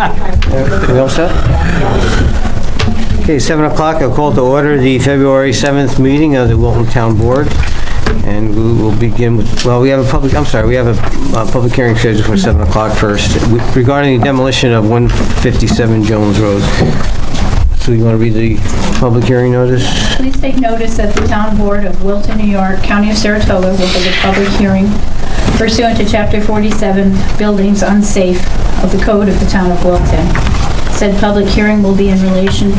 We all set? Okay, 7 o'clock, I'll call to order the February 7th meeting of the Wilton Town Board. And we will begin with, well, we have a public hearing scheduled for 7 o'clock first regarding the demolition of 157 Jones Road. So you want to read the public hearing notice? Please take notice that the Town Board of Wilton, New York, County of Saratoga will hold a public hearing pursuant to Chapter 47, Buildings Unsafe of the Code of the Town of Wilton. Said public hearing will be in relation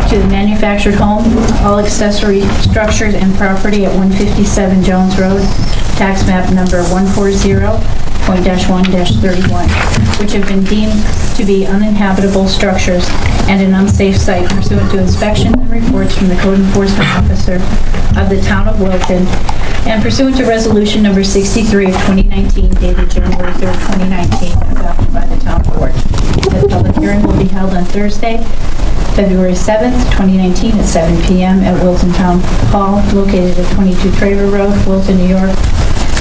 to the manufactured home, all accessory structures and property at 157 Jones Road, tax map number 140.1-31, which have been deemed to be uninhabitable structures and an unsafe site pursuant to inspections and reports from the Code Enforcement Officer of the Town of Wilton, and pursuant to Resolution number 63 of 2019, dated January 3rd, 2019, adopted by the Town Board. The public hearing will be held on Thursday, February 7th, 2019, at 7 p.m. at Wilton Town Hall, located at 22 Traver Road, Wilton, New York.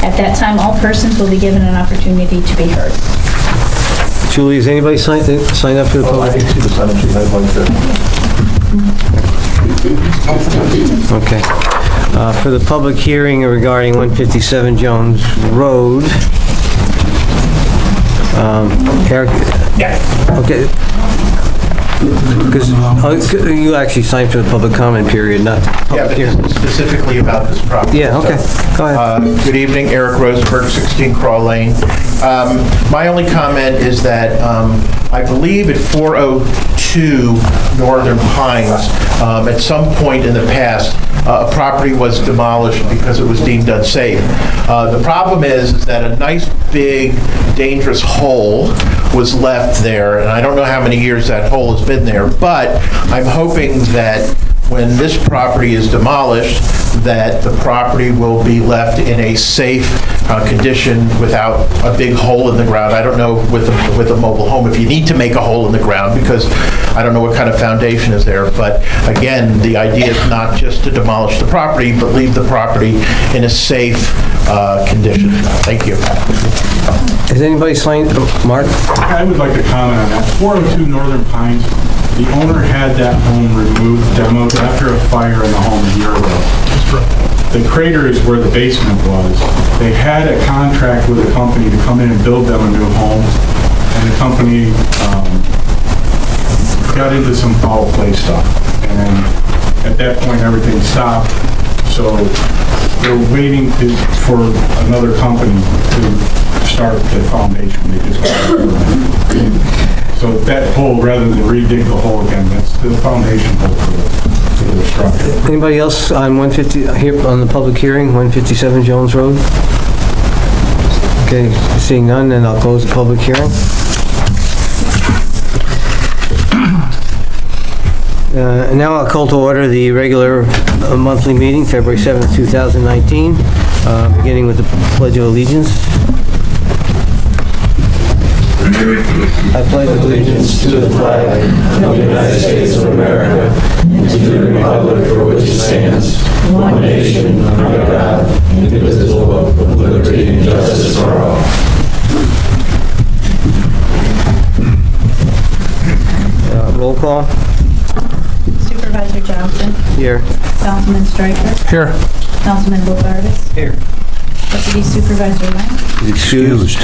At that time, all persons will be given an opportunity to be heard. Julie, is anybody signed up for the public? I didn't see the sign-up sheet. I'd like to. Okay. For the public hearing regarding 157 Jones Road, Eric? Yeah. Okay. Because you actually signed for the public comment period, not the Yeah, public but hearing. specifically about this property. Yeah, okay. Go ahead. Good evening, Eric Rosenberg, 16 Craw Lane. My only comment is that I believe at 402 Northern Pines, at some point in the past, a property was demolished because it was deemed unsafe. The problem is that a nice, big, dangerous hole was left there, and I don't know how many years that hole has been there, but I'm hoping that when this property is demolished, that the property will be left in a safe condition without a big hole in the ground. I don't know with a mobile home if you need to make a hole in the ground, because I don't know what kind of foundation is there. But again, the idea is not just to demolish the property, but leave the property in a safe condition. Thank you. Has anybody signed? Mark? I would like to comment on that. 402 Northern Pines, the owner had that home removed, demoed after a fire in the home a year ago. The crater is where the basement was. They had a contract with a company to come in and build them a new home, and the company got into some foul play stuff. And at that point, everything stopped. So they're waiting for another company to start the foundation. They just got it. So that hole, rather than redig the hole again, that's the foundation hole for the structure. Anybody else on 150, here on the public hearing, 157 Jones Road? Okay, seeing none, then I'll close the public hearing. And now I'll call to order the regular monthly meeting, February 7th, 2019, beginning with the Pledge of Allegiance. I pledge allegiance to the flag of the United States of America and to the republic for which it stands, one nation, under God, indivisible, with liberty and justice for all. Roll call. Supervisor Johnson. Here. Councilman Stryker. Here. Councilman Bogartis. Here. Deputy Supervisor Lang. Excused.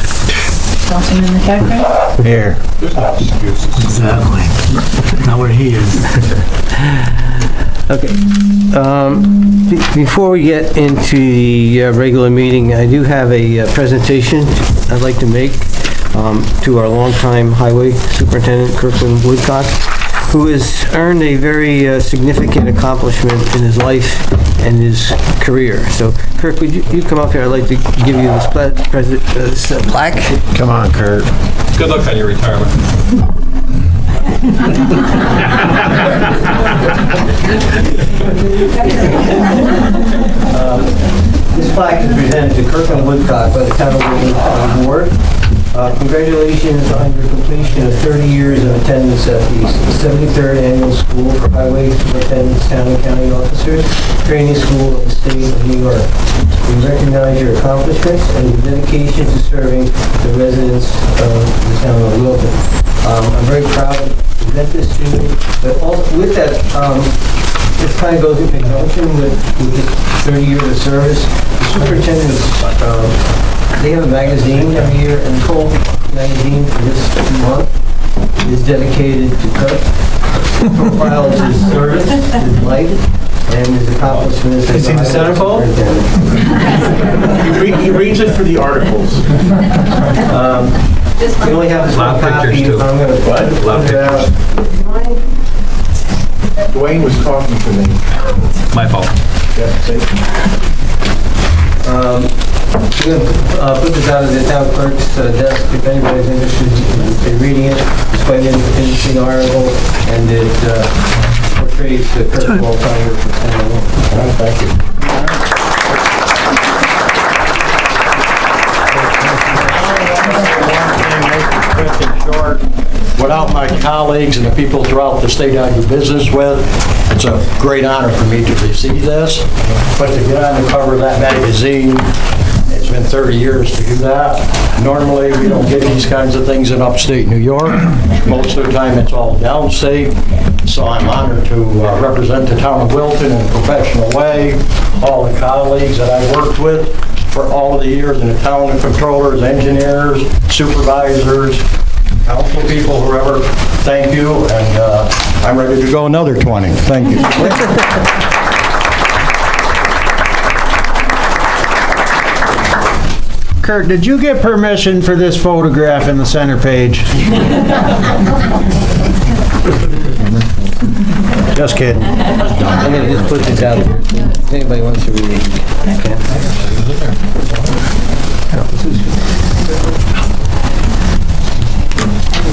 Councilman McEachran. Here. Exactly. Not where he is. Okay. Before we get into the regular meeting, I do have a presentation I'd like to make to our longtime highway superintendent, Kirkland Woodcock, who has earned a very significant accomplishment in his life and his career. So, Kirk, would you come up here? I'd like to give you this plaque. Come on, Kurt. Good luck on your retirement. This plaque is presented to Kirkland Woodcock by the Town of Wilton Town Board. Congratulations on your completion of 30 years of attendance at the 73rd Annual School for Highway Superintendents, Town and County Officers Training School of the State of New York. We recognize your accomplishments and your dedication to serving the residents of the Town of Wilton. I'm very proud to present this to you, but also with that, this kind of goes in conjunction with this 30 years of service. The superintendents, they have a magazine every year, and the whole magazine for this month is dedicated to Kirk. It profiles his service, his life, and his accomplishments. Is he the centerfold? He reads it for the articles. We only have this Lot one of copy. pictures, too. I'm going to What? put it out. Dwayne was talking to me. My fault. Yeah, see? We're going to put this out of the town clerk's desk if anybody's interested in reading it. It's quite an interesting article, and it portrays Kirk Walton for town. Thank you. Quick and short. Without my colleagues and the people throughout the state I do business with, it's a great honor for me to receive this. But to get on the cover of that magazine, it's been 30 years to do that. Normally, we don't get these kinds of things in upstate New York. Most of the time, it's all downstate. So I'm honored to represent the town of Wilton in a professional way. All the colleagues that I worked with for all of the years in the town, the controllers, engineers, supervisors, council people, whoever, thank you, and I'm ready to go another 20. Thank you. Kurt, did you get permission for this photograph in the center page? Just kidding. I'm going to just put this out there. If anybody wants to read it.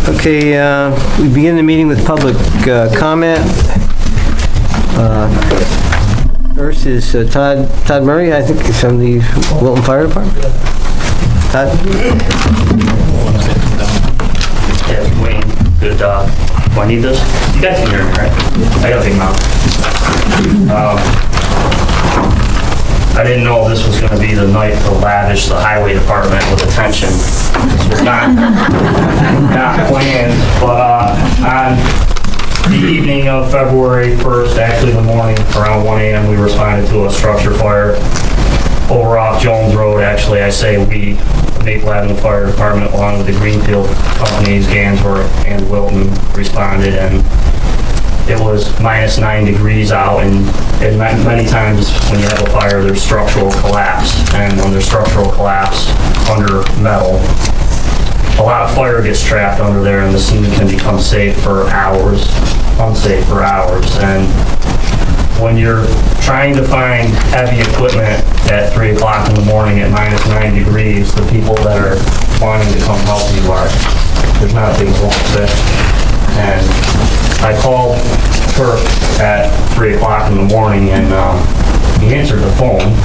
Okay, we begin the meeting with public comment. First is Todd Murray, I think, is from the Wilton Fire Department. Todd? Yeah, Wayne, good, do I need this? You guys can hear me, right? I got a big mouth. I didn't know this was gonna be the night to lavish the highway department with attention. This was not planned, but, on the evening of February 1st, actually the morning, around 1 a.m., we responded to a structure fire over off Jones Road. Actually, I say we, Maple Avenue Fire Department, along with the Greenfield companies, Gansworth and Wilton, responded, and it was -9 degrees out, and many times when you have a fire, there's structural collapse, and when there's structural collapse under metal, a lot of fire gets trapped under there, and the scene can become unsafe for hours, and when you're trying to find heavy equipment at 3 o'clock in the morning at -9 degrees, the people that are wanting to come help you are, there's not a big hole to fit. And I called Kirk at 3 o'clock in the morning, and he answered the phone,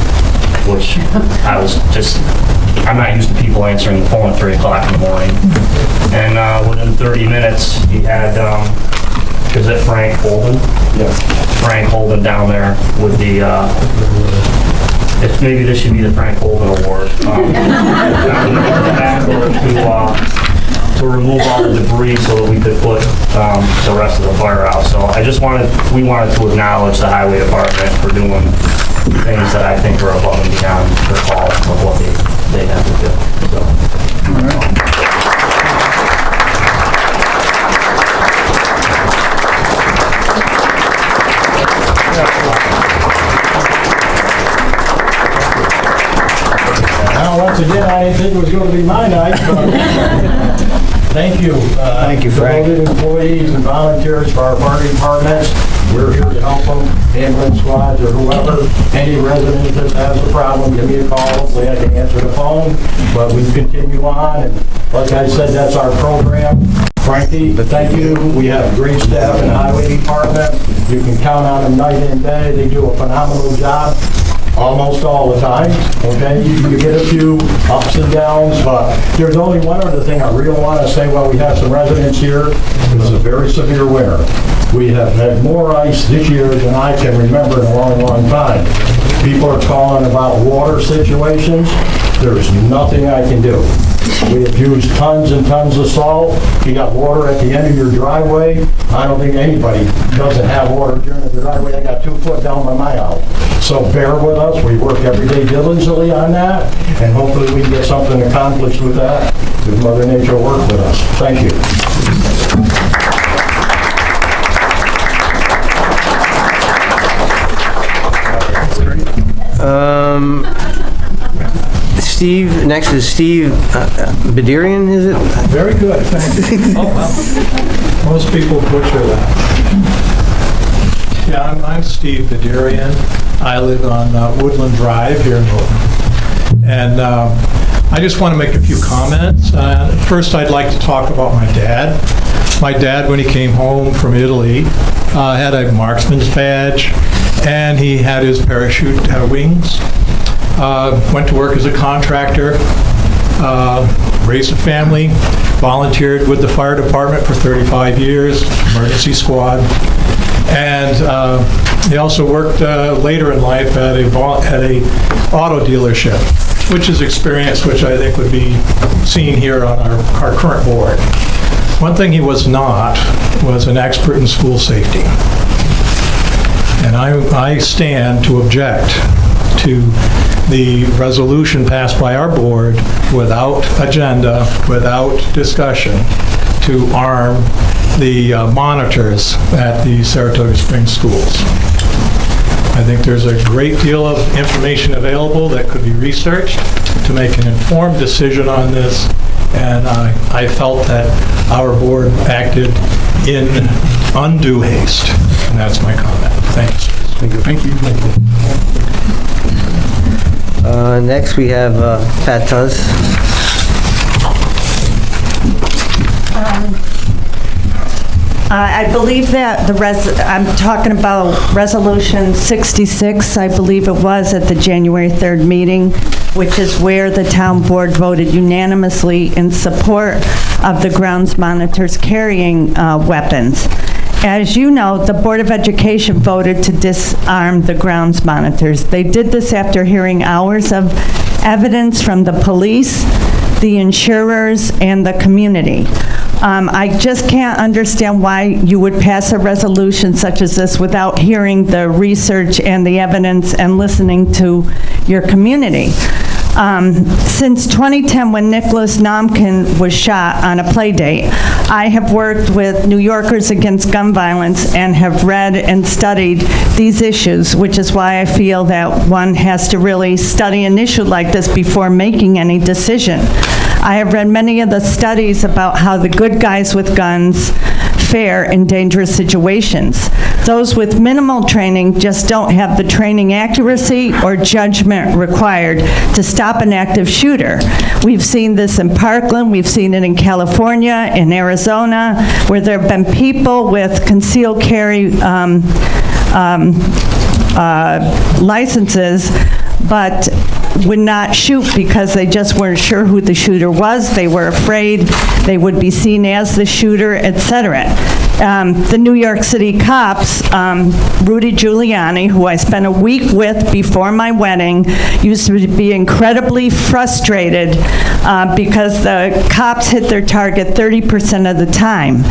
which I'm not used to people answering the phone at 3 o'clock in the morning. And within 30 minutes, he had, is it Frank Holden? Yeah. Frank Holden down there with the, maybe this should be the Frank Holden Award. To remove all the debris so that we could put the rest of the fire out. So we wanted to acknowledge the highway department for doing things that I think are above and beyond the call of what they have to do. So. Now, once again, I didn't think it was going to be my night, but thank you. Thank you, Frank. Devoted employees and volunteers for our fire departments. We're here to help them, ambulance squads or whoever. Any resident that has a problem, give me a call. Hopefully I can answer the phone, but we continue on. And like I said, that's our program. Frankie, thank you. We have great staff in the highway department. You can count on them night and day. They do a phenomenal job. Almost all the time, okay? You get a few ups and downs, but there's only one other thing I really want to say while we have some residents here. It was a very severe winter. We have had more ice this year than I can remember in a long, long time. People are calling about water situations. There's nothing I can do. We have used tons and tons of salt. You got water at the end of your driveway. I don't think anybody doesn't have water during the driveway. I got 2 foot down by my house. So bear with us. We work every day diligently on that, and hopefully we can get something accomplished with that, if Mother Nature will work with us. Thank you. Steve, next is Steve Bederian, is it? Very good, thank you. Oh, well, most people butcher that. Yeah, I'm Steve Bederian. I live on Woodland Drive here in Wilton. And I just want to make a few comments. First, I'd like to talk about my dad. My dad, when he came home from Italy, had a marksman's badge, and he had his parachute wings. Went to work as a contractor, raised a family, volunteered with the fire department for 35 years, emergency squad, and he also worked later in life at a auto dealership, which is experience which I think would be seen here on our current board. One thing he was not was an expert in school safety. And I stand to object to the resolution passed by our board without agenda, without discussion, to arm the monitors at the Saratoga Springs schools. I think there's a great deal of information available that could be researched to make an informed decision on this, and I felt that our board acted in undue haste, and that's my comment. Thanks. Thank you. Next, we have Pat Tuz. I believe that I'm talking about Resolution 66, I believe it was, at the January 3rd meeting, which is where the town board voted unanimously in support of the grounds monitors carrying weapons. As you know, the Board of Education voted to disarm the grounds monitors. They did this after hearing hours of evidence from the police, the insurers, and the community. I just can't understand why you would pass a resolution such as this without hearing the research and the evidence and listening to your community. Since 2010, when Nicholas Nomkin was shot on a play date, I have worked with New Yorkers Against Gun Violence and have read and studied these issues, which is why I feel that one has to really study an issue like this before making any decision. I have read many of the studies about how the good guys with guns fare in dangerous situations. Those with minimal training just don't have the training accuracy or judgment required to stop an active shooter. We've seen this in Parkland, we've seen it in California, in Arizona, where there have been people with concealed carry licenses, but would not shoot because they just weren't sure who the shooter was. They were afraid they would be seen as the shooter, etc. The New York City cops, Rudy Giuliani, who I spent a week with before my wedding, used to be incredibly frustrated because the cops hit their target 30% of the time.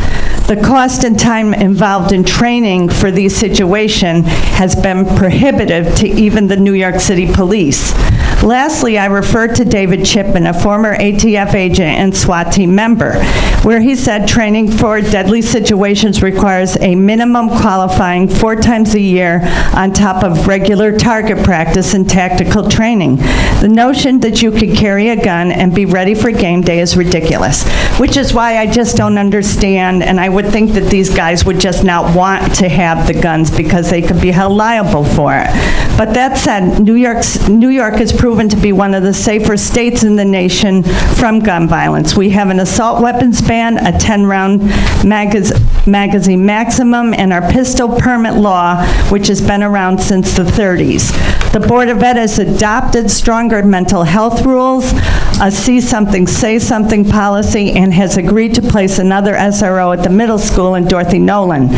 The cost and time involved in training for these situations has been prohibitive to even the New York City Police. Lastly, I refer to David Chipman, a former ATF agent and SWAT team member, where he said training for deadly situations requires a minimum qualifying 4 times a year on top of regular target practice and tactical training. The notion that you could carry a gun and be ready for game day is ridiculous, which is why I just don't understand, and I would think that these guys would just not want to have the guns because they could be held liable for it. But that said, New York is proven to be one of the safer states in the nation from gun violence. We have an assault weapons ban, a 10-round magazine maximum, and our pistol permit law, which has been around since the 30s. The Board of Ed has adopted stronger mental health rules, a see something, say something policy, and has agreed to place another SRO at the middle school in Dorothy Nolan.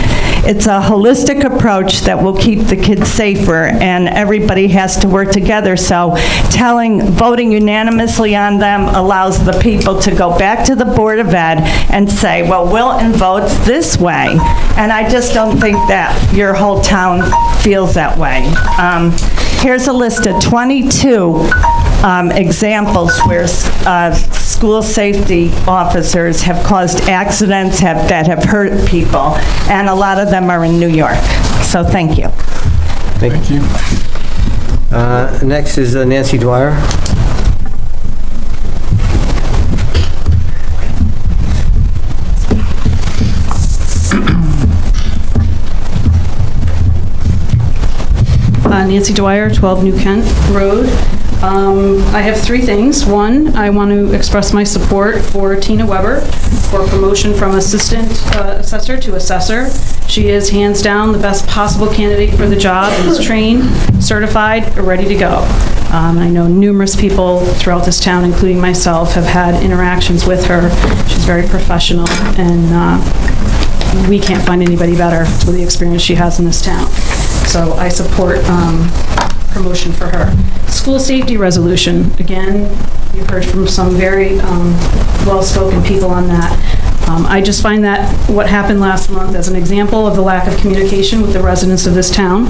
It's a holistic approach that will keep the kids safer, and everybody has to work together. So voting unanimously on them allows the people to go back to the Board of Ed and say, well, Wilton votes this way. And I just don't think that your whole town feels that way. Here's a list of 22 examples where school safety officers have caused accidents that have hurt people, and a lot of them are in New York. So thank you. Thank you. Next is Nancy Dwyer. Nancy Dwyer, 12 New Kent Road. I have three things. One, I want to express my support for Tina Weber for promotion from assistant assessor to assessor. She is hands down the best possible candidate for the job and is trained, certified, ready to go. I know numerous people throughout this town, including myself, have had interactions with her. She's very professional, and we can't find anybody better with the experience she has in this town. So I support promotion for her. School safety resolution, again, you've heard from some very well-spoken people on that. I just find that what happened last month as an example of the lack of communication with the residents of this town.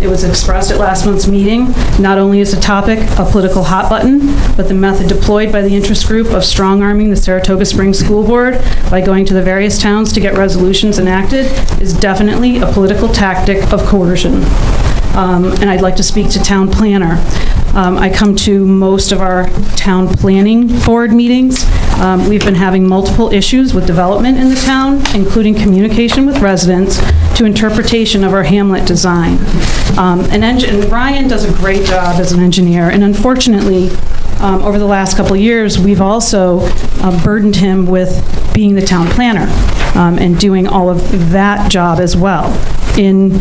It was expressed at last month's meeting. Not only is the topic a political hot button, but the method deployed by the interest group of strong-arming the Saratoga Springs School Board by going to the various towns to get resolutions enacted is definitely a political tactic of coercion. And I'd like to speak to town planner. I come to most of our town planning board meetings. We've been having multiple issues with development in the town, including communication with residents to interpretation of our hamlet design. And Ryan does a great job as an engineer, and unfortunately, over the last couple of years, we've also burdened him with being the town planner and doing all of that job as well in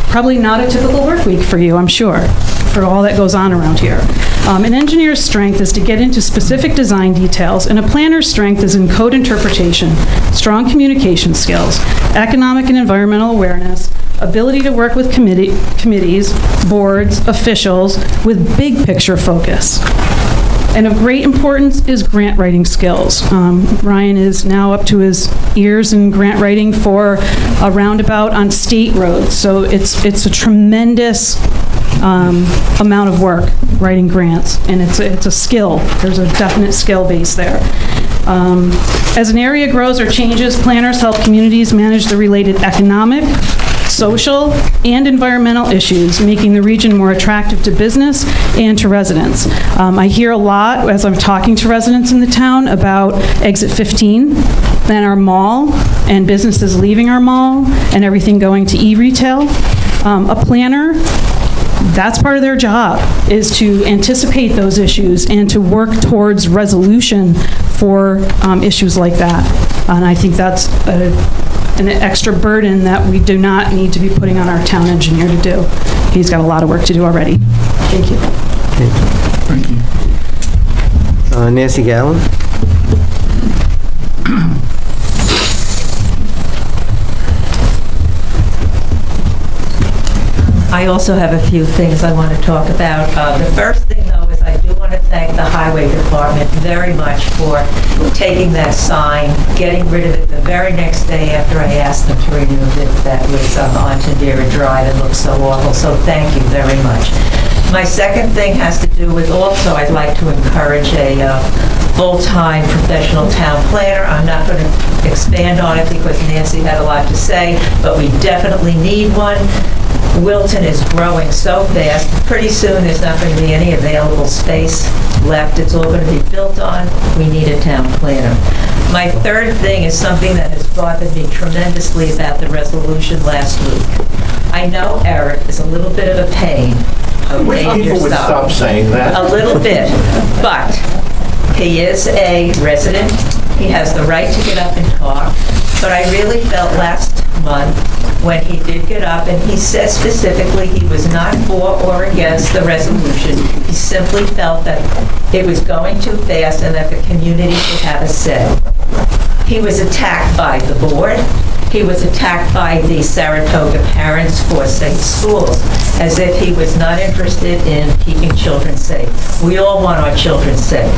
probably not a typical work week for you, I'm sure, for all that goes on around here. An engineer's strength is to get into specific design details, and a planner's strength is in code interpretation, strong communication skills, economic and environmental awareness, ability to work with committees, boards, officials, with big picture focus. And of great importance is grant writing skills. Ryan is now up to his ears in grant writing for a roundabout on state roads. So it's a tremendous amount of work writing grants, and it's a skill. There's a definite skill base there. As an area grows or changes, planners help communities manage the related economic, social, and environmental issues, making the region more attractive to business and to residents. I hear a lot as I'm talking to residents in the town about Exit 15 and our mall and businesses leaving our mall and everything going to e-retail. A planner, that's part of their job, is to anticipate those issues and to work towards resolution for issues like that. And I think that's an extra burden that we do not need to be putting on our town engineer to do. He's got a lot of work to do already. Thank you. Thank you. Nancy Gallen. I also have a few things I want to talk about. The first thing, though, is I do want to thank the Highway Department very much for taking that sign, getting rid of it the very next day after I asked them to remove it. That was on Tandera Drive. It looked so awful, so thank you very much. My second thing has to do with also I'd like to encourage a full-time professional town planner. I'm not going to expand on it because Nancy had a lot to say, but we definitely need one. Wilton is growing so fast. Pretty soon there's not going to be any available space left. It's all going to be built on. We need a town planner. My third thing is something that has bothered me tremendously about the resolution last week. I know Eric is a little bit of a pain. I wish people would stop saying that. A little bit, but he is a resident. He has the right to get up and talk. But I really felt last month when he did get up and he said specifically he was not for or against the resolution. He simply felt that it was going too fast and that the community should have a say. He was attacked by the board. he was attacked by the Saratoga Parents for Safe Schools, as if he was not interested in keeping children safe. We all want our children safe.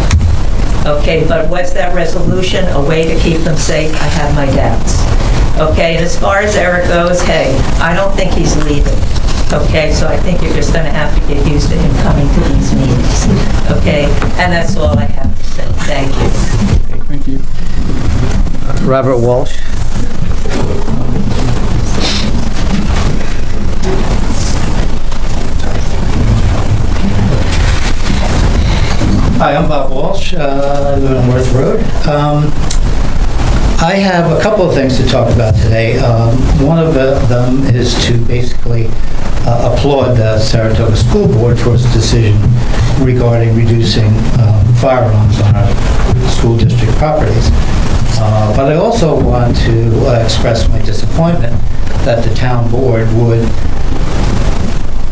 Okay, but was that resolution a way to keep them safe? I have my doubts. Okay, and as far as Eric goes, hey, I don't think he's leaving. Okay, so I think you're just going to have to get used to him coming to these meetings. Okay, and that's all I have to say. Thank you. Thank you. Robert Walsh. Hi, I'm Bob Walsh. I live on Worth Road. I have a couple of things to talk about today. One of them is to basically applaud the Saratoga School Board for its decision regarding reducing firearms on our school district properties. But I also want to express my disappointment that the town board would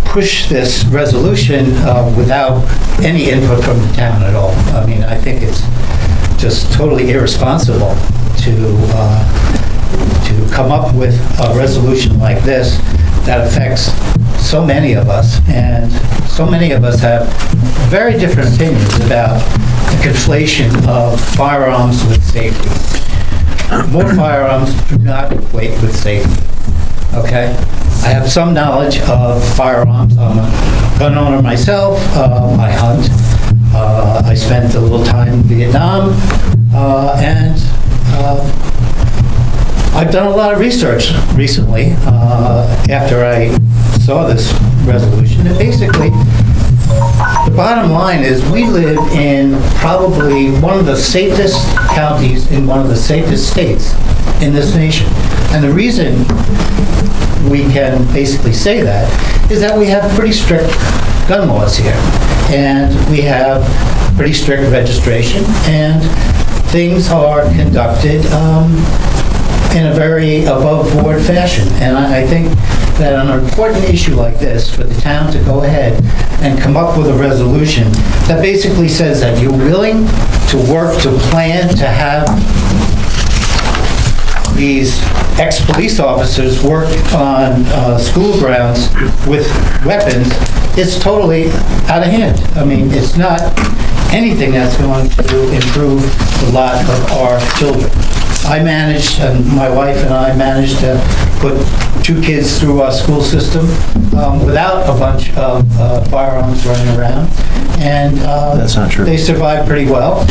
push this resolution without any input from the town at all. I mean, I think it's just totally irresponsible to come up with a resolution like this that affects so many of us, and so many of us have very different opinions about the conflation of firearms with safety. More firearms do not equate with safety, okay? I have some knowledge of firearms. I'm a gun owner myself. I hunt. I spent a little time in Vietnam, and I've done a lot of research recently after I saw this resolution. And basically, the bottom line is we live in probably one of the safest counties in one of the safest states in this nation. And the reason we can basically say that is that we have pretty strict gun laws here. And we have pretty strict registration, and things are conducted in a very above-board fashion. And I think that on an important issue like this, for the town to go ahead and come up with a resolution that basically says that you're willing to work to plan to have these ex-police officers work on school grounds with weapons, it's totally out of hand. I mean, it's not anything that's going to improve the lot of our children. I managed, and my wife and I managed to put 2 kids through our school system without a bunch of firearms running around, and That's not true. they survived pretty well.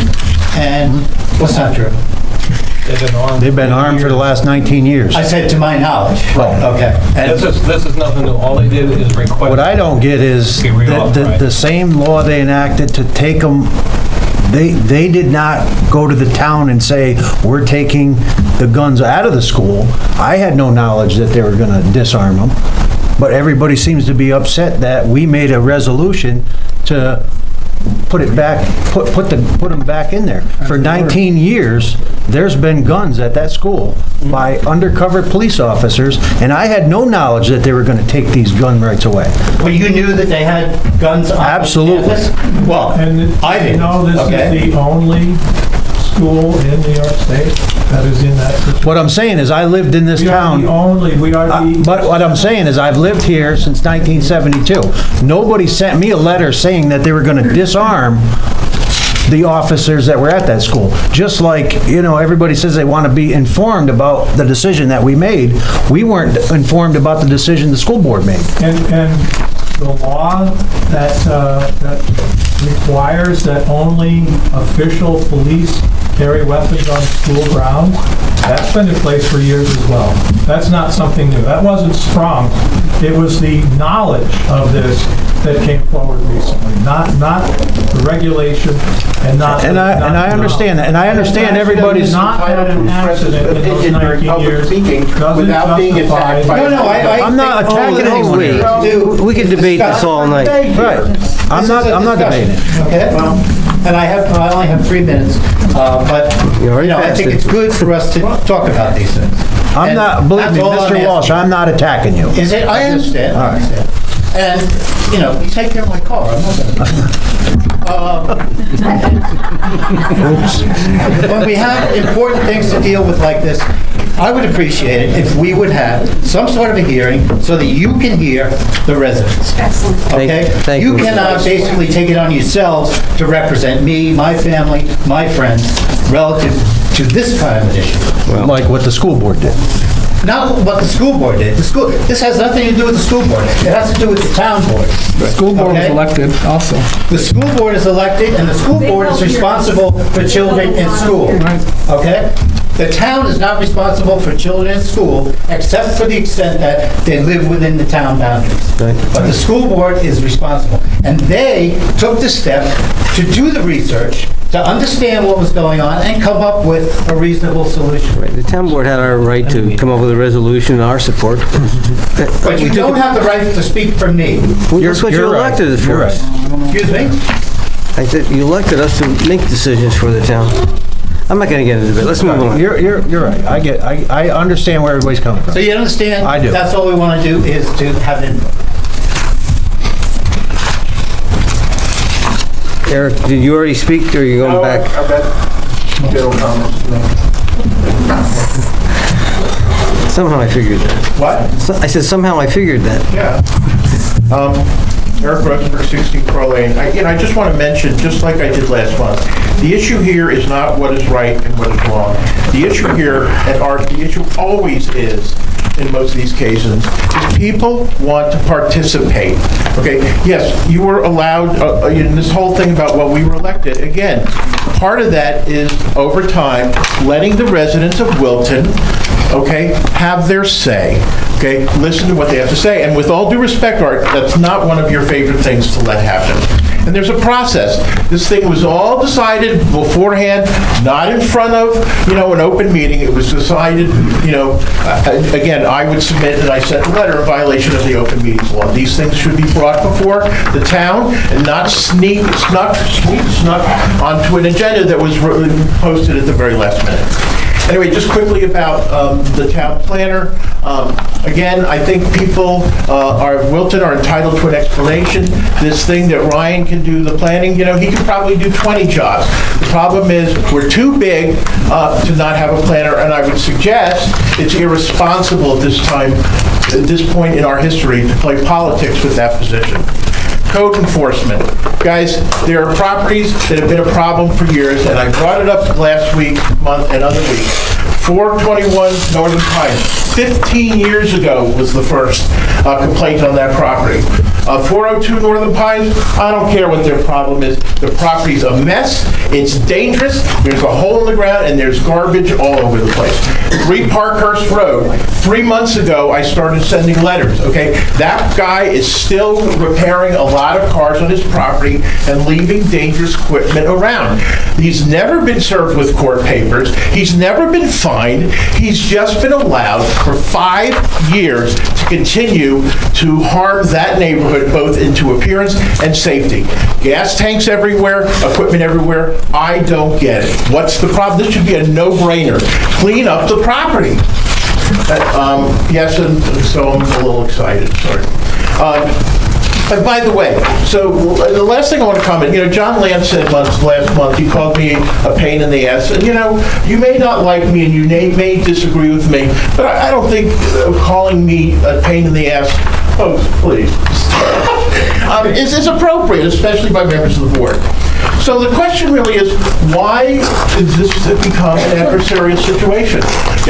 And what's not true? They've been armed for the last 19 years. I said to my knowledge. Okay. And This is nothing new. All they did is request. What I don't get is Be reauthorized. the same law they enacted to take them, they did not go to the town and say, we're taking the guns out of the school. I had no knowledge that they were going to disarm them, but everybody seems to be upset that we made a resolution to put it back, put them back in there. For 19 years, there's been guns at that school by undercover police officers, and I had no knowledge that they were going to take these gun rights away. well, you knew that they had guns on Absolutely. campus? Well, And I didn't. you know, this Okay. is the only school in New York State that is in that situation. What I'm saying is I lived in this We are town. the only, we are the... But what I'm saying is I've lived here since 1972. Nobody sent me a letter saying that they were going to disarm the officers that were at that school. Just like, you know, everybody says they want to be informed about the decision that we made. We weren't informed about the decision the school board made. And the law that requires that only official police carry weapons on school grounds, that's been in place for years as well. That's not something new. That wasn't strong. It was the knowledge of this that came forward recently, not the regulation and not... And I understand that, and I understand everybody's... Not had an accident in those 19 years doesn't without being justify... attacked by No, no, I I'm not think all attacking of anyone these here. do We could debate this discuss- all night. Right. I'm not debating it. Okay, well, and I only have 3 minutes, but, You already I passed think it. it's good for us to talk about these things. I'm And not, believe me, that's all I'm Mr. Walsh, asking. I'm not attacking you. Is it? I understand, I understand. And, you know, you take care of my car, I'm not gonna... When we have important things to deal with like this, I would appreciate it if we would have some sort of a hearing so that you can hear the residents. Excellent. Okay? Thank You you. cannot basically take it on yourselves to represent me, my family, my friends, relative to this kind of an issue. Like what the school board did. Not what the school board did. This has nothing to do with the school board. It has to do with the town board. The school board was Okay? elected also. The school board is elected, and the school board is responsible for children in school. Okay? The town is not responsible for children in school, except for the extent that they live within the town boundaries. Right. But the school board is responsible. And they took the step to do the research, to understand what was going on, and come up with a reasonable solution. The town board had our right to come up with a resolution in our support. But you don't have the right to speak for me. Well, that's what you You're right. elected us You're for. right. Excuse me? I said, you elected us to make decisions for the town. I'm not gonna get into it. Let's move on. You're right. I understand where everybody's coming from. So you understand? I do. That's all we want to do, is to have input. Eric, did you already speak, or are you going back? I bet general comments. Somehow I figured that. What? I said, somehow I figured that. Yeah. Eric Rosenberg, 16 Crow Lane. I just want to mention, just like I did last month, the issue here is not what is right and what is wrong. The issue here, and the issue always is, in most of these cases, is people want to participate. Okay, yes, you were allowed, in this whole thing about, well, we were elected, again, part of that is, over time, letting the residents of Wilton, okay, have their say, okay, listen to what they have to say, and with all due respect, Art, that's not one of your favorite things to let happen. And there's a process. This thing was all decided beforehand, not in front of, an open meeting. It was decided, again, I would submit, and I sent a letter in violation of the open meetings law. These things should be brought before the town and not snuck onto an agenda that was posted at the very last minute. Anyway, just quickly about the town planner. Again, I think people of Wilton are entitled to an explanation. This thing that Ryan can do, the planning, he could probably do 20 jobs. The problem is, we're too big to not have a planner, and I would suggest it's irresponsible at this time, at this point in our history, to play politics with that position. Code enforcement. Guys, there are properties that have been a problem for years, and I brought it up last week, month, and other weeks. 421 Northern Pines, 15 years ago was the first complaint on that property. 402 Northern Pines, I don't care what their problem is. The property's a mess, it's dangerous, there's a hole in the ground, and there's garbage all over the place. 3 Parkhurst Road, 3 months ago, I started sending letters, okay? That guy is still repairing a lot of cars on his property and leaving dangerous equipment around. He's never been served with court papers, he's never been fined, he's just been allowed for 5 years to continue to harm that neighborhood, both into appearance and safety. Gas tanks everywhere, equipment everywhere, I don't get it. What's the problem? This should be a no-brainer. Clean up the property. Yes, and so I'm a little excited, sorry. And by the way, so the last thing I want to comment, John Lance said last month, he called me a pain in the ass. And, you may not like me and you may disagree with me, but I don't think calling me a pain in the ass, folks, please, is appropriate, especially by members of the board. So the question really is, why has this become an adversarial situation?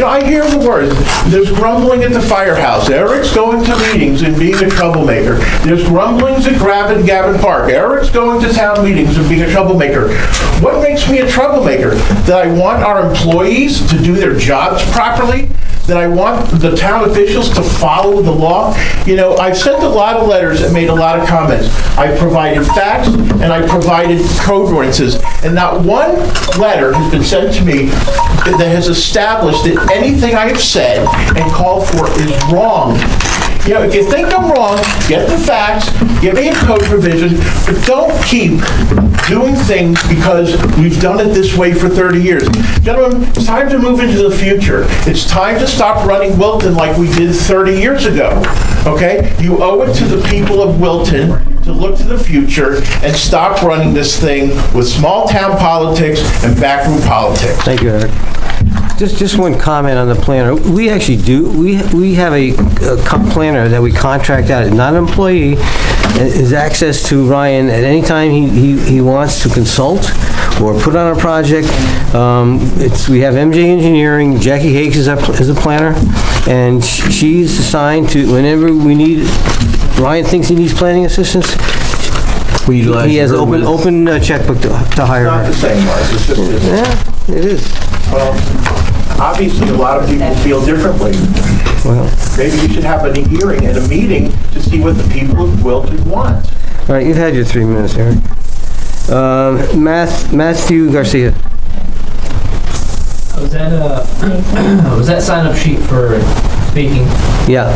I hear the words, there's grumbling at the firehouse, Eric's going to meetings and being a troublemaker. There's grumblings at Gavin Park, Eric's going to town meetings and being a troublemaker. What makes me a troublemaker? That I want our employees to do their jobs properly? That I want the town officials to follow the law? I've sent a lot of letters and made a lot of comments. I provided facts and I provided code ordinances, and not one letter has been sent to me that has established that anything I have said and called for is wrong. If you think I'm wrong, get the facts, give me a code provision, but don't keep doing things because we've done it this way for 30 years. Gentlemen, it's time to move into the future. It's time to stop running Wilton like we did 30 years ago, okay? You owe it to the people of Wilton to look to the future and stop running this thing with small town politics and backroom politics. Thank you, Eric. Just one comment on the planner. We actually do, we have a planner that we contract out, not an employee, and is access to Ryan at any time he wants to consult or put on a project. We have MJ Engineering, Jackie Hakes is a planner, and she's assigned to, whenever we need, Ryan thinks he needs planning assistance, he has open checkbook to hire Not her. the same, Mark, it's just, Yeah, it is. well, obviously, a lot of people feel differently. Well, Maybe you should have a hearing and a meeting to see what the people of Wilton want. all right, you've had your 3 minutes, Eric. Matthew Garcia. Was that sign-up sheet for speaking? Yeah.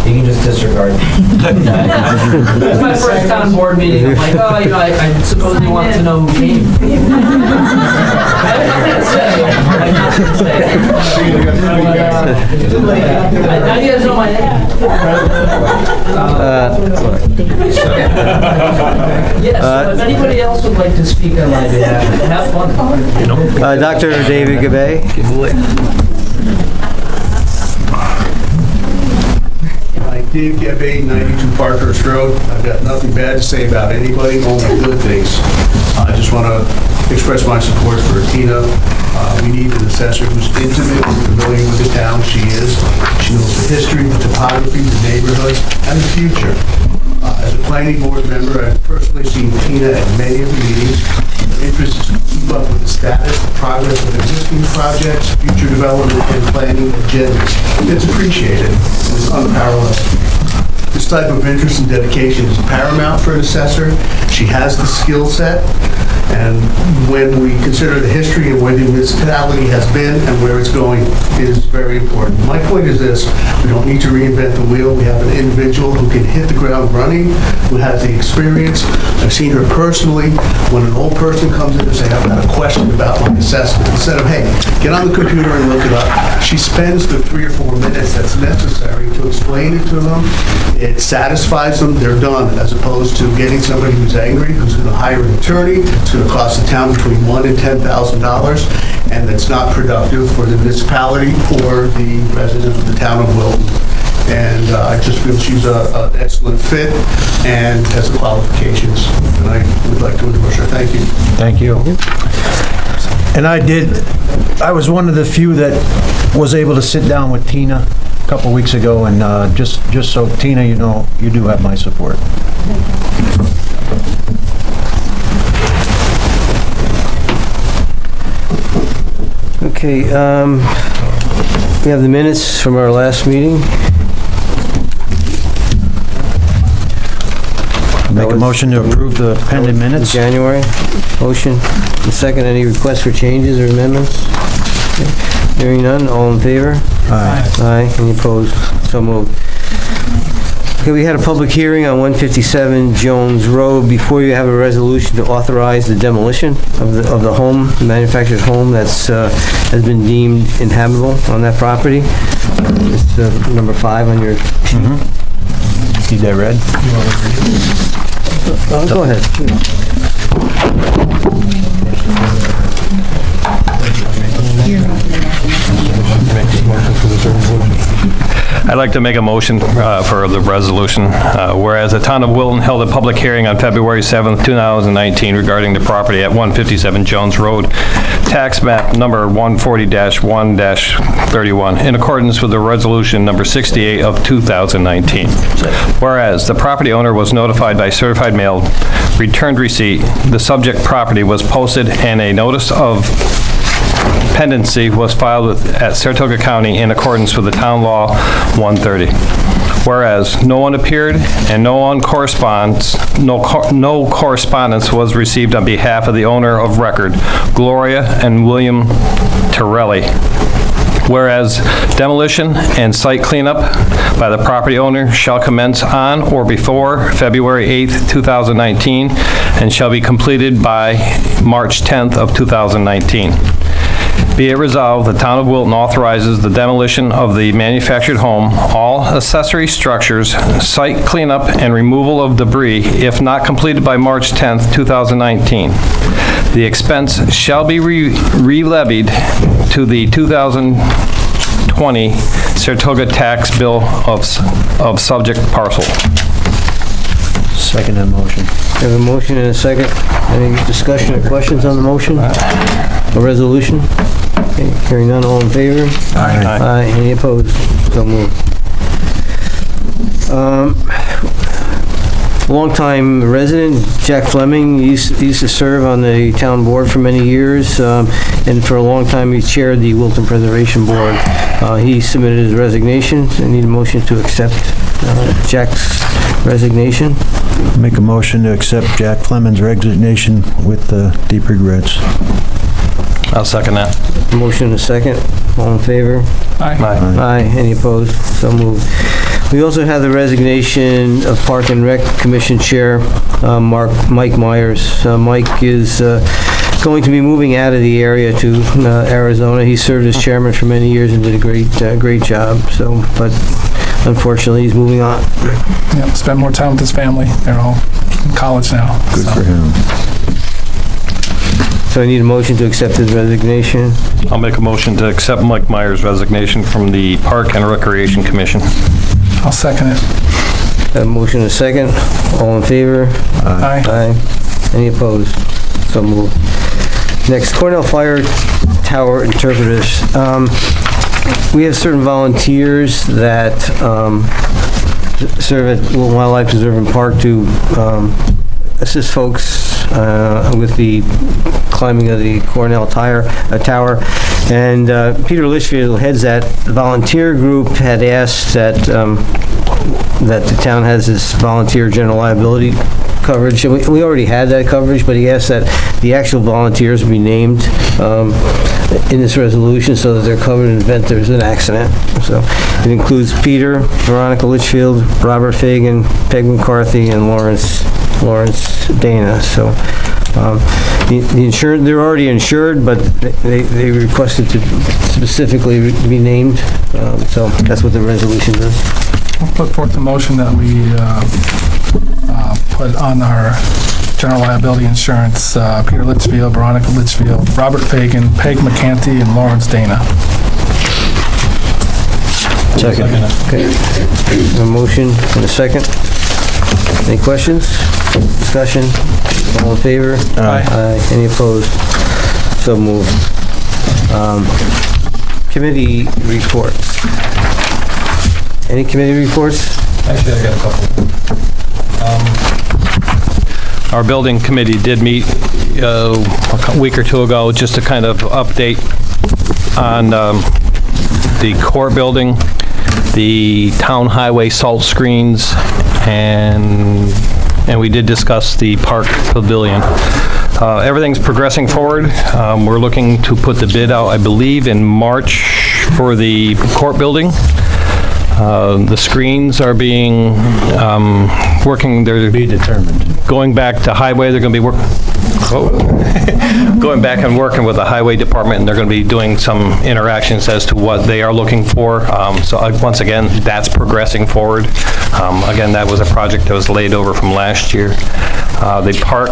You can just disregard. It's my first town board meeting. I'm like, oh, I suppose you want to know who came. I have nothing to say. Now you guys know my name. Yes, so if anybody else would like to speak on my behalf, have fun. Dr. David Gabay. Dave Gabay, 92 Parkhurst Road. I've got nothing bad to say about anybody, only good things. I just want to express my support for Tina. We need an assessor who's intimate and familiar with the town. She is. She knows the history, the topography, the neighborhoods, and the future. As a planning board member, I've personally seen Tina at many of the meetings. Her interest is to keep up with the status, the progress of existing projects, future development, and planning agendas. It's appreciated and is unparalleled. This type of interest and dedication is paramount for an assessor. She has the skill set, and when we consider the history and where the municipality has been and where it's going, it is very important. My point is this: we don't need to reinvent the wheel. We have an individual who can hit the ground running, who has the experience. I've seen her personally when an old person comes in and says, I've got a question about my assessment. Instead of, hey, get on the computer and look it up, she spends the 3 or 4 minutes that's necessary to explain it to them. It satisfies them, they're done, as opposed to getting somebody who's angry, who's going to hire an attorney. It's going to cost the town between $1,000 and $10,000, and it's not productive for the municipality or the residents of the town of Wilton. And I just feel she's an excellent fit and has the qualifications, and I would like to endorse her. Thank you. Thank you. And I was one of the few that was able to sit down with Tina a couple weeks ago, and just so Tina, you know, you do have my support. Okay, we have the minutes from our last meeting. Make a motion to approve the pending minutes. January. Motion. And second, any requests for changes or amendments? Okay. Hearing none, all in favor? Aye. Aye. Any opposed? So moved. Okay, we had a public hearing on 157 Jones Road. Before you have a resolution to authorize the demolition of the home, the manufactured home that's has been deemed inhabitable on that property. It's number 5 on your sheet. See that red? Go ahead. I'd like to make a motion for the resolution. Whereas the town of Wilton held a public hearing on February 7th, 2019 regarding the property at 157 Jones Road, tax map number 140-1-31, in accordance with the resolution number 68 of 2019. Whereas the property owner was notified by certified mail, returned receipt, the subject property was posted, and a notice of pendency was filed at Saratoga County in accordance with the town law 130. Whereas no one appeared and no correspondence was received on behalf of the owner of record, Gloria and William Torelli. Whereas demolition and site cleanup by the property owner shall commence on or before February 8th, 2019, and shall be completed by March 10th of 2019. Be it resolved, the Town of Wilton authorizes the demolition of the manufactured home, all accessory structures, site cleanup, and removal of debris if not completed by March 10th, 2019. The expense shall be re-levied to the 2020 Saratoga tax bill of subject parcel. Second that motion. We have a motion and a second. Any discussion or questions on the motion? A resolution? Okay, hearing none, all in favor? Aye. Aye, any opposed? So moved. Longtime resident, Jack Fleming, used to serve on the town board for many years, and for a long time he chaired the Wilton Preservation Board. He submitted his resignation. I need a motion to accept Jack's resignation. Make a motion to accept Jack Fleming's resignation with deep regrets. I'll second that. Motion and a second. All in favor? Aye. Aye. Any opposed? So moved. We also have the resignation of Park and Rec Commission Chair, Mike Myers. Mike is going to be moving out of the area to Arizona. He served as chairman for many years and did a great job. So, but unfortunately, he's moving on. Yeah, spend more time with his family. They're all in college now. Good for him. So I need a motion to accept his resignation. I'll make a motion to accept Mike Myers' resignation from the Park and Recreation Commission. I'll second it. A motion and a second. All in favor? Aye. Aye. Any opposed? So moved. Next, Cornell Fire Tower interpreters. We have certain volunteers that serve at Wilton Wildlife Preserve and Park to assist folks with the climbing of the Cornell Tower. And Peter Litchfield heads that volunteer group, had asked that that the town has this volunteer general liability coverage. And we already had that coverage, but he asked that the actual volunteers be named in this resolution so that they're covered in the event there's an accident. So it includes Peter, Veronica Litchfield, Robert Fagan, Peg McCarthy, and Lawrence Dana. So the insured, they're already insured, but they requested to specifically be named. So that's what the resolution does. I'll put forth a motion that we put on our general liability insurance, Peter Litchfield, Veronica Litchfield, Robert Fagan, Peg McCarthy, and Lawrence Dana. Second. Okay. A motion and a second. Any questions? Discussion? All in favor? Aye. Aye. Any opposed? So moved. Committee reports. Any committee reports? Actually, I got a couple. Our building committee did meet a week or two ago just to kind of update on the court building, the town highway salt screens, and we did discuss the park pavilion. Everything's progressing forward. We're looking to put the bid out, I believe, in March for the court building. The screens are being, working, they're Be determined. going back to highway, they're going to be going back and working with the highway department, and they're going to be doing some interactions as to what they are looking for. So once again, that's progressing forward. Again, that was a project that was laid over from last year. The park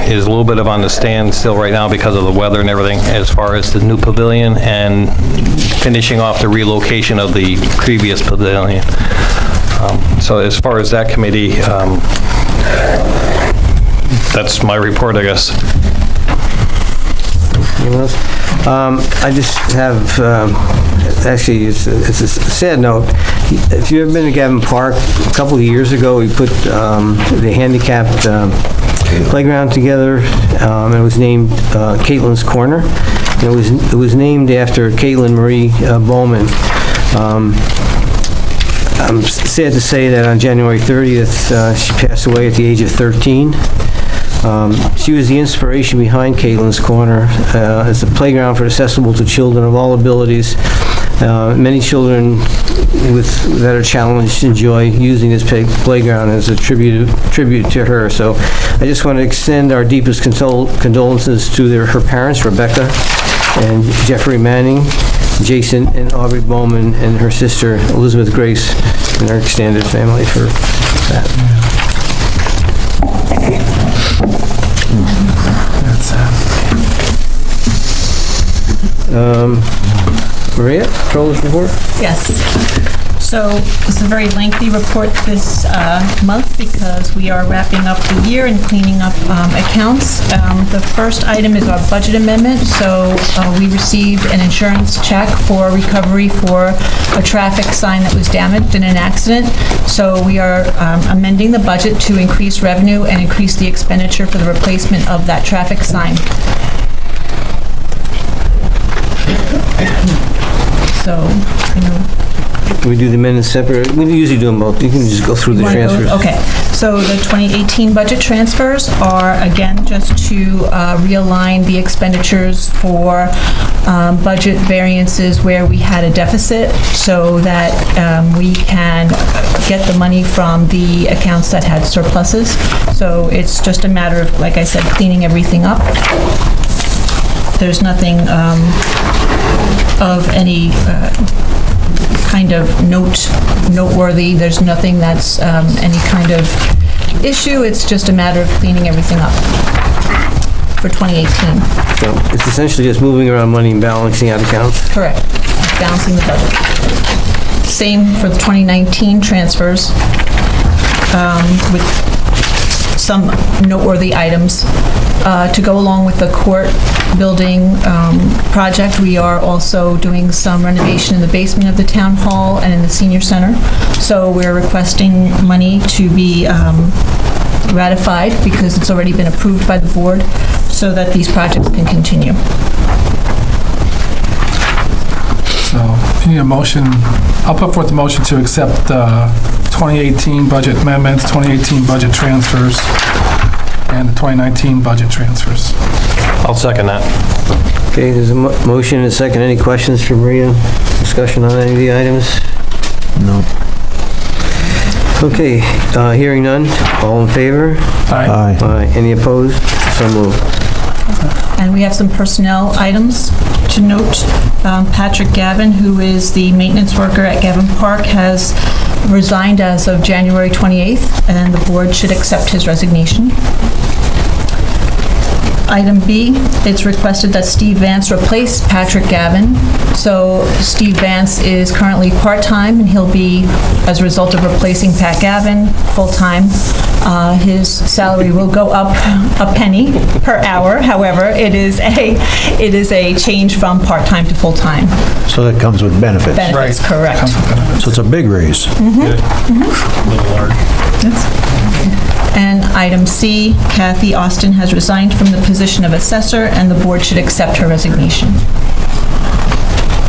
is a little bit of on the stand still right now because of the weather and everything, as far as the new pavilion and finishing off the relocation of the previous pavilion. So as far as that committee, that's my report, I guess. Anyone else? I just have, actually, it's a sad note. If you've ever been to Gavin Park, a couple of years ago, we put the handicapped playground together, and it was named Caitlin's Corner. It was named after Caitlin Marie Bowman. I'm sad to say that on January 30th, she passed away at the age of 13. She was the inspiration behind Caitlin's Corner. It's a playground for accessible to children of all abilities. Many children that are challenged enjoy using this playground as a tribute to her. So I just want to extend our deepest condolences to her parents, Rebecca and Jeffrey Manning, Jason and Aubrey Bowman, and her sister Elizabeth Grace, and her extended family for that. Maria, Controller's report? Yes. So it's a very lengthy report this month because we are wrapping up the year and cleaning up accounts. The first item is our budget amendment. So we received an insurance check for recovery for a traffic sign that was damaged in an accident. So we are amending the budget to increase revenue and increase the expenditure for the replacement of that traffic sign. So, Can we do the amendments separate? We usually do them both. You can just go through the transfers. Okay, so the 2018 budget transfers are, again, just to realign the expenditures for budget variances where we had a deficit so that we can get the money from the accounts that had surpluses. So it's just a matter of, like I said, cleaning everything up. There's nothing of any kind of noteworthy. There's nothing that's any kind of issue. It's just a matter of cleaning everything up for 2018. So it's essentially just moving around money and balancing out accounts? Correct. Balancing the budget. Same for the 2019 transfers with some noteworthy items. To go along with the court building project, we are also doing some renovation in the basement of the town hall and in the senior center. So we're requesting money to be ratified because it's already been approved by the board so that these projects can continue. So, you need a motion. I'll put forth a motion to accept 2018 budget amendments, 2018 budget transfers, and the 2019 budget transfers. I'll second that. Okay, there's a motion and a second. Any questions for Maria? Discussion on any of the items? No. Okay, hearing none. All in favor? Aye. Aye. Any opposed? So moved. And we have some personnel items to note. Patrick Gavin, who is the maintenance worker at Gavin Park, has resigned as of January 28th, and the board should accept his resignation. Item B, it's requested that Steve Vance replace Patrick Gavin. So Steve Vance is currently part-time, and he'll be, as a result of replacing Pat Gavin, full-time. His salary will go up a penny per hour. However, it is a change from part-time to full-time. So that comes with benefits. Benefits, correct. So it's a big raise. And item C, Kathy Austin has resigned from the position of assessor, and the board should accept her resignation.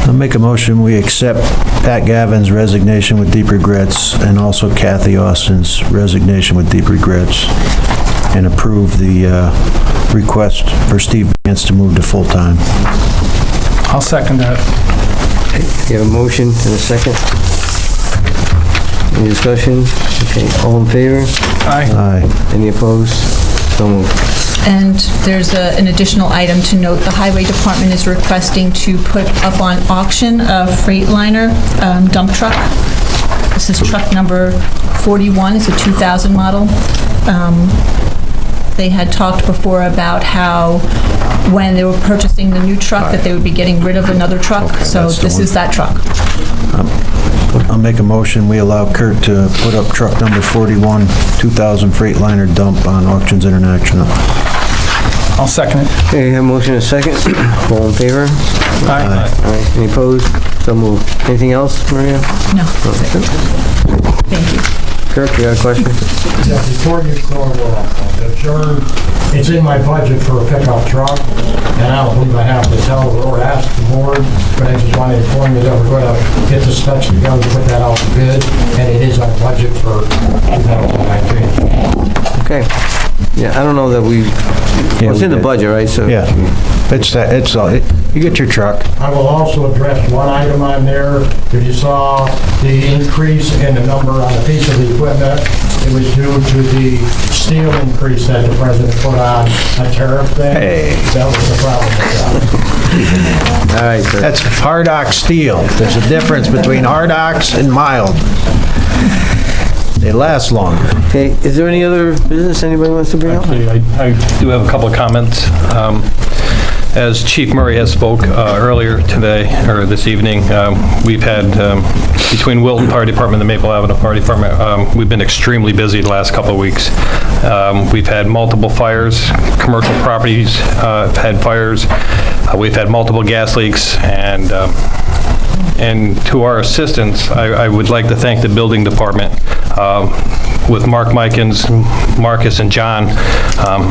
I'll make a motion, we accept Pat Gavin's resignation with deep regrets, and also Kathy Austin's resignation with deep regrets, and approve the request for Steve Vance to move to full-time. I'll second that. You have a motion and a second? Any discussion? Okay, all in favor? Aye. Aye. Any opposed? So moved. And there's an additional item to note. The Highway Department is requesting to put up on auction a Freightliner dump truck. This is truck number 41. It's a 2000 model. They had talked before about how when they were purchasing the new truck that they would be getting rid of another truck. So this is that truck. I'll make a motion, we allow Kurt to put up truck number 41, 2000 Freightliner dump on Auctions International. I'll second it. Okay, you have a motion and a second. All in favor? Aye. All right, any opposed? So moved. Anything else, Maria? No, that's it. Thank you. Kirk, you got a question? Yeah, before you go, adjourn, it's in my budget for a pickup truck, and I don't believe I have to tell or ask the board, but I just want to inform you that we're going to get the specs together, put that out to bid, and it is on budget for 2019. Okay. Yeah, I don't know that we, well, it's in the budget, right? So Yeah, you get your truck. I will also address one item on there. If you saw the increase in the number on a piece of the equipment, it was due to the steel increase that the president put on a tariff thing. Hey. That was the problem with that. All right, sir. That's hard ox steel. There's a difference between hard ox and mild. They last longer. Okay, is there any other business anybody wants to bring up? Actually, I do have a couple of comments. As Chief Murray has spoke earlier today, or this evening, we've had, between Wilton Fire Department and the Maple Avenue Fire Department, we've been extremely busy the last couple of weeks. We've had multiple fires, commercial properties have had fires, we've had multiple gas leaks, and to our assistants, I would like to thank the building department with Mark Mikens, Marcus, and John.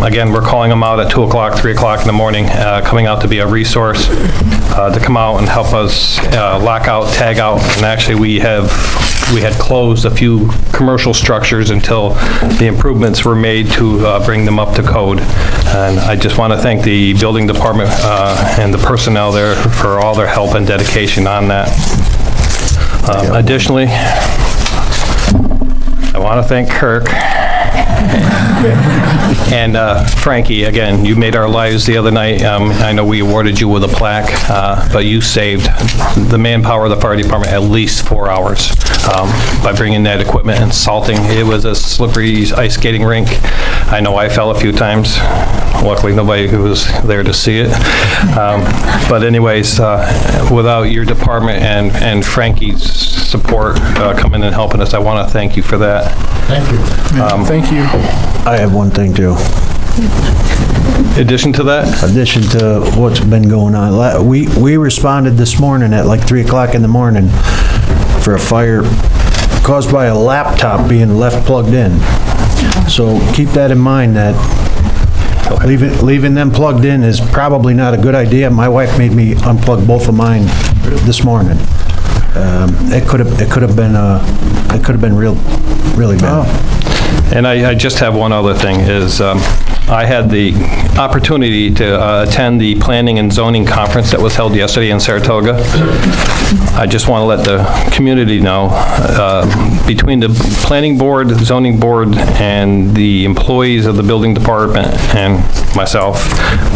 Again, we're calling them out at 2 o'clock, 3 o'clock in the morning, coming out to be a resource, to come out and help us lock out, tag out, and actually we had closed a few commercial structures until the improvements were made to bring them up to code. And I just want to thank the building department and the personnel there for all their help and dedication on that. Additionally, I want to thank Kirk and Frankie. Again, you made our lives the other night. I know we awarded you with a plaque, but you saved the manpower of the fire department at least 4 hours by bringing that equipment and salting. It was a slippery ice skating rink. I know I fell a few times. Luckily, nobody who was there to see it. But anyways, without your department and Frankie's support coming and helping us, I want to thank you for that. Thank you. Thank you. I have one thing too. Addition to that? Addition to what's been going on. We responded this morning at like 3 o'clock in the morning for a fire caused by a laptop being left plugged in. So keep that in mind, that leaving them plugged in is probably not a good idea. My wife made me unplug both of mine this morning. It could have been really bad. And I just have one other thing, is I had the opportunity to attend the Planning and Zoning Conference that was held yesterday in Saratoga. I just want to let the community know, between the Planning Board, Zoning Board, and the employees of the Building Department and myself,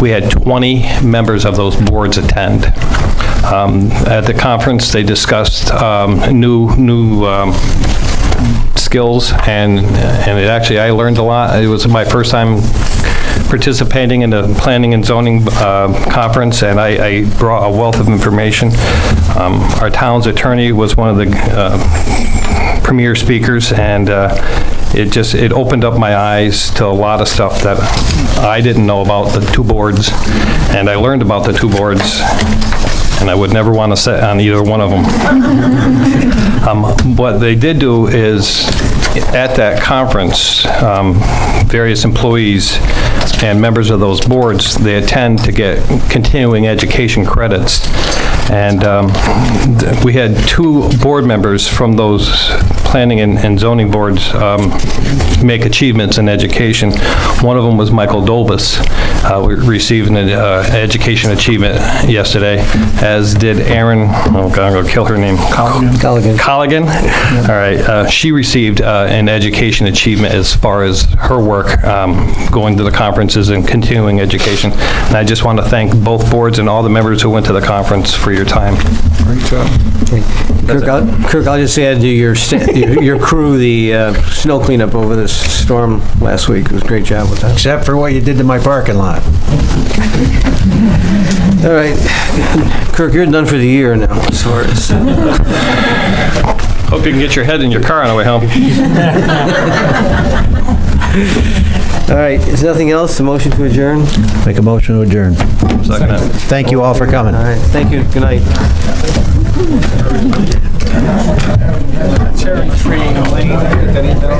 we had 20 members of those boards attend. At the conference, they discussed new skills, and it actually, I learned a lot. It was my first time participating in the Planning and Zoning conference, and I brought a wealth of information. Our town's attorney was one of the premier speakers, and it opened up my eyes to a lot of stuff that I didn't know about the two boards, and I learned about the two boards, and I would never want to sit on either one of them. What they did do is, at that conference, various employees and members of those boards, they attend to get continuing education credits. And we had 2 board members from those planning and zoning boards make achievements in education. One of them was Michael Dolbus. We received an education achievement yesterday, as did Aaron, oh God, I'm going to kill her name. Colligan. All right. She received an education achievement as far as her work going to the conferences and continuing education. And I just want to thank both boards and all the members who went to the conference for your time. Great job. Kirk, I'll just add to your crew, the snow cleanup over this storm last week. It was a great job with that. Except for what you did to my parking lot. All right. Kirk, you're done for the year now, as far as... Hope you can get your head in your car on the way home. All right, is nothing else? A motion to adjourn? Make a motion to adjourn. Second it. Thank you all for coming. All right, thank you. Good night. Cherry tree.